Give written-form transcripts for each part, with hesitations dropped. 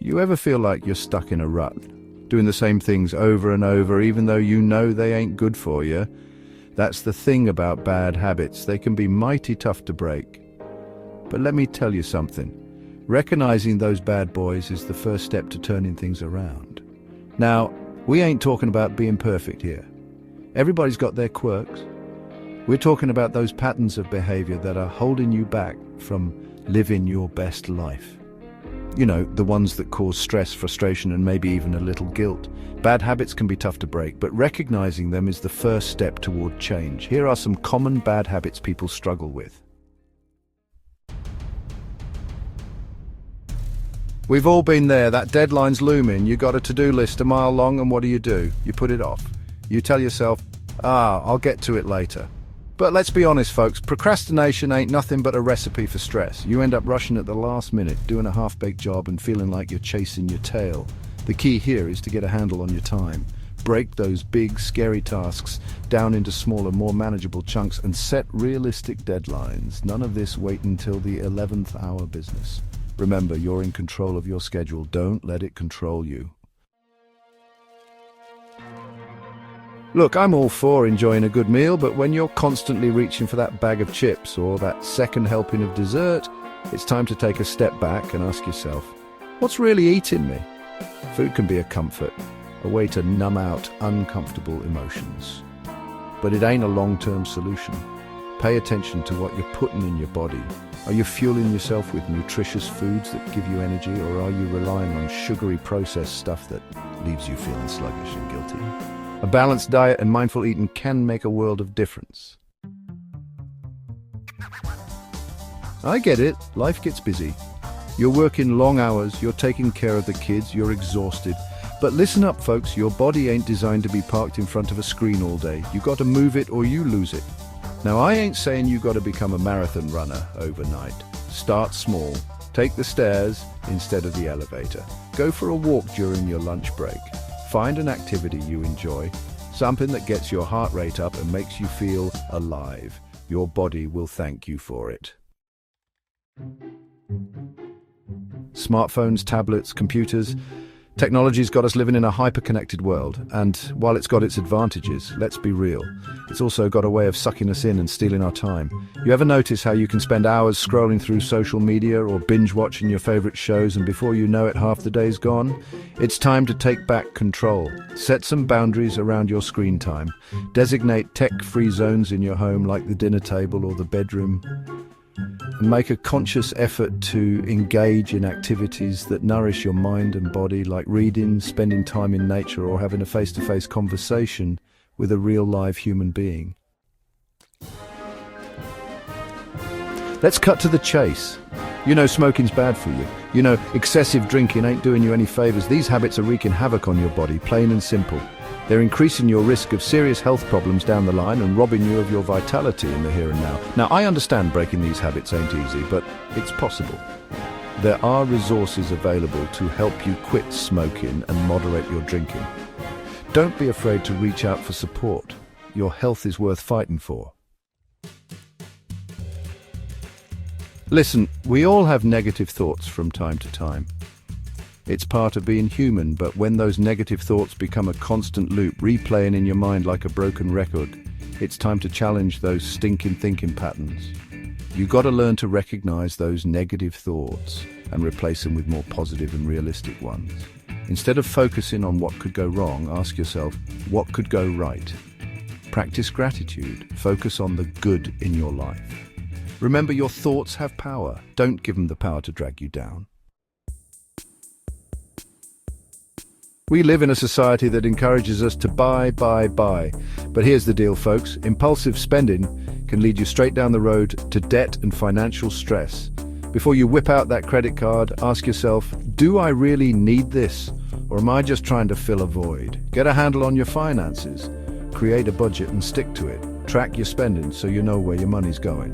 You ever feel like you're stuck in a rut, doing the same things over and over, even though you know they ain't good for you? That's the thing about bad habits. They can be mighty tough to break. But let me tell you something. Recognizing those bad boys is the first step to turning things around. Now, we ain't talking about being perfect here. Everybody's got their quirks. We're talking about those patterns of behavior that are holding you back from living your best life. You know, the ones that cause stress, frustration, and maybe even a little guilt. Bad habits can be tough to break, but recognizing them is the first step toward change. Here are some common bad habits people struggle with. We've all been there. That deadline's looming. You got a to-do list a mile long, and what do? You put it off. You tell yourself, I'll get to it later. But let's be honest, folks, procrastination ain't nothing but a recipe for stress. You end up rushing at the last minute, doing a half-baked job and feeling like you're chasing your tail. The key here is to get a handle on your time. Break those big, scary tasks down into smaller, more manageable chunks and set realistic deadlines. None of this wait until the 11th hour business. Remember, you're in control of your schedule. Don't let it control you. Look, I'm all for enjoying a good meal, but when you're constantly reaching for that bag of chips or that second helping of dessert, it's time to take a step back and ask yourself, what's really eating me? Food can be a comfort, a way to numb out uncomfortable emotions. But it ain't a long-term solution. Pay attention to what you're putting in your body. Are you fueling yourself with nutritious foods that give you energy, or are you relying on sugary processed stuff that leaves you feeling sluggish and guilty? A balanced diet and mindful eating can make a world of difference. I get it, life gets busy. You're working long hours, you're taking care of the kids, you're exhausted. But listen up, folks, your body ain't designed to be parked in front of a screen all day. You got to move it or you lose it. Now, I ain't saying you got to become a marathon runner overnight. Start small. Take the stairs instead of the elevator. Go for a walk during your lunch break. Find an activity you enjoy, something that gets your heart rate up and makes you feel alive. Your body will thank you for it. Smartphones, tablets, computers. Technology's got us living in a hyper-connected world, and while it's got its advantages, let's be real, it's also got a way of sucking us in and stealing our time. You ever notice how you can spend hours scrolling through social media or binge-watching your favorite shows, and before you know it, half the day's gone? It's time to take back control. Set some boundaries around your screen time. Designate tech-free zones in your home, like the dinner table or the bedroom. And make a conscious effort to engage in activities that nourish your mind and body, like reading, spending time in nature, or having a face-to-face conversation with a real live human being. Let's cut to the chase. You know smoking's bad for you. You know excessive drinking ain't doing you any favors. These habits are wreaking havoc on your body, plain and simple. They're increasing your risk of serious health problems down the line and robbing you of your vitality in the here and now. Now, I understand breaking these habits ain't easy, but it's possible. There are resources available to help you quit smoking and moderate your drinking. Don't be afraid to reach out for support. Your health is worth fighting for. Listen, we all have negative thoughts from time to time. It's part of being human, but when those negative thoughts become a constant loop, replaying in your mind like a broken record, it's time to challenge those stinking thinking patterns. You got to learn to recognize those negative thoughts and replace them with more positive and realistic ones. Instead of focusing on what could go wrong, ask yourself, what could go right? Practice gratitude. Focus on the good in your life. Remember, your thoughts have power. Don't give them the power to drag you down. We live in a society that encourages us to buy. But here's the deal, folks. Impulsive spending can lead you straight down the road to debt and financial stress. Before you whip out that credit card, ask yourself, do I really need this? Or am I just trying to fill a void? Get a handle on your finances. Create a budget and stick to it. Track your spending so you know where your money's going.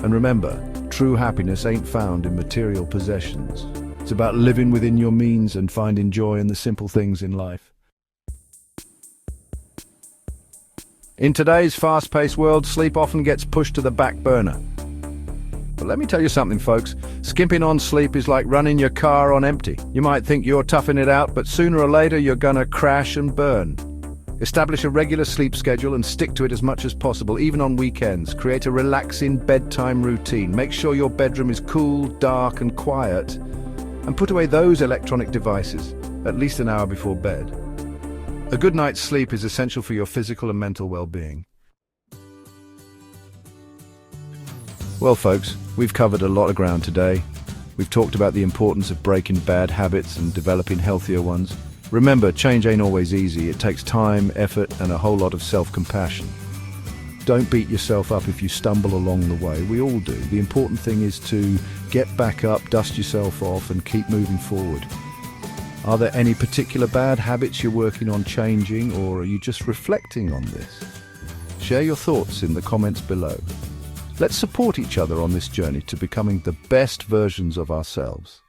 And remember, true happiness ain't found in material possessions. It's about living within your means and finding joy in the simple things in life. In today's fast-paced world, sleep often gets pushed to the back burner. But let me tell you something, folks. Skimping on sleep is like running your car on empty. You might think you're toughing it out, but sooner or later you're gonna crash and burn. Establish a regular sleep schedule and stick to it as much as possible, even on weekends. Create a relaxing bedtime routine. Make sure your bedroom is cool, dark, and quiet. And put away those electronic devices, at least an hour before bed. A good night's sleep is essential for your physical and mental well-being. Well, folks, we've covered a lot of ground today. We've talked about the importance of breaking bad habits and developing healthier ones. Remember, change ain't always easy. It takes time, effort, and a whole lot of self-compassion. Don't beat yourself up if you stumble along the way. We all do. The important thing is to get back up, dust yourself off, and keep moving forward. Are there any particular bad habits you're working on changing, or are you just reflecting on this? Share your thoughts in the comments below. Let's support each other on this journey to becoming the best versions of ourselves.